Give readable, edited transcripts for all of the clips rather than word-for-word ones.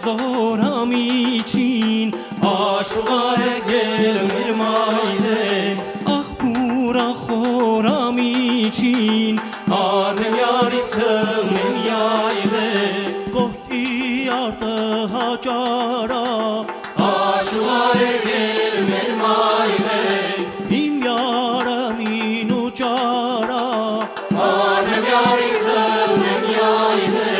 Ձորամիջին աշուղա եկել մեր մայրեն աղբուրա խորամիջին արնեմ յարիսն եմ յայլեն կողքի արտը հաճարա աշուղա եկել մեր մայրեն իմ յարամին ու ճարա արնեմ յարիսն եմ յայլեն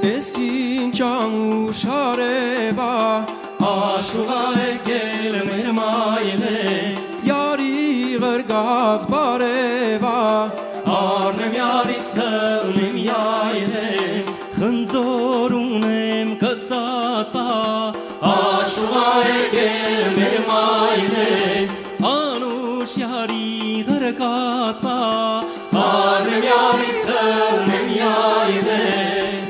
Ես ինչ անուշ արևա աշուղա եկել մեր մայլեն յարի ղրգած բարևա արնեմ յարիսն եմ յայլեն խնձոր ունեմ կծածա աշուղա եկել մեր մայլեն անուշ յարի ղրգածա արնեմ յարիսն եմ յայլեն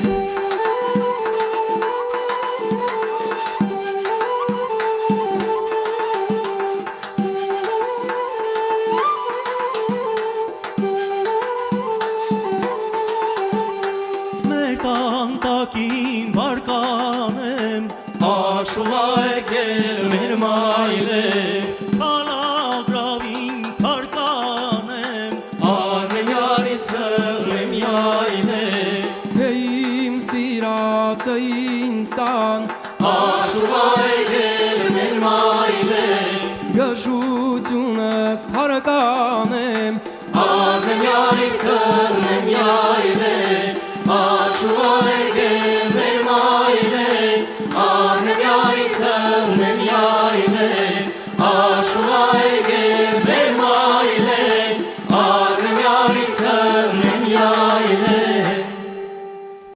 Տանտակին բարկանեմ աշուղա եկել մեր մայրեն Չանագրավին կարկանեմ արնեմ յարիսն եմ յայլեն Թե իմ սիրածը ինձ տան աշուղա եկել մեր մայրեն Գժությունս հարկանեմ արնեմ յարիսն եմ յայլեն Աշուղա եկել մեր մայրեն, արնեմ յարիսն եմ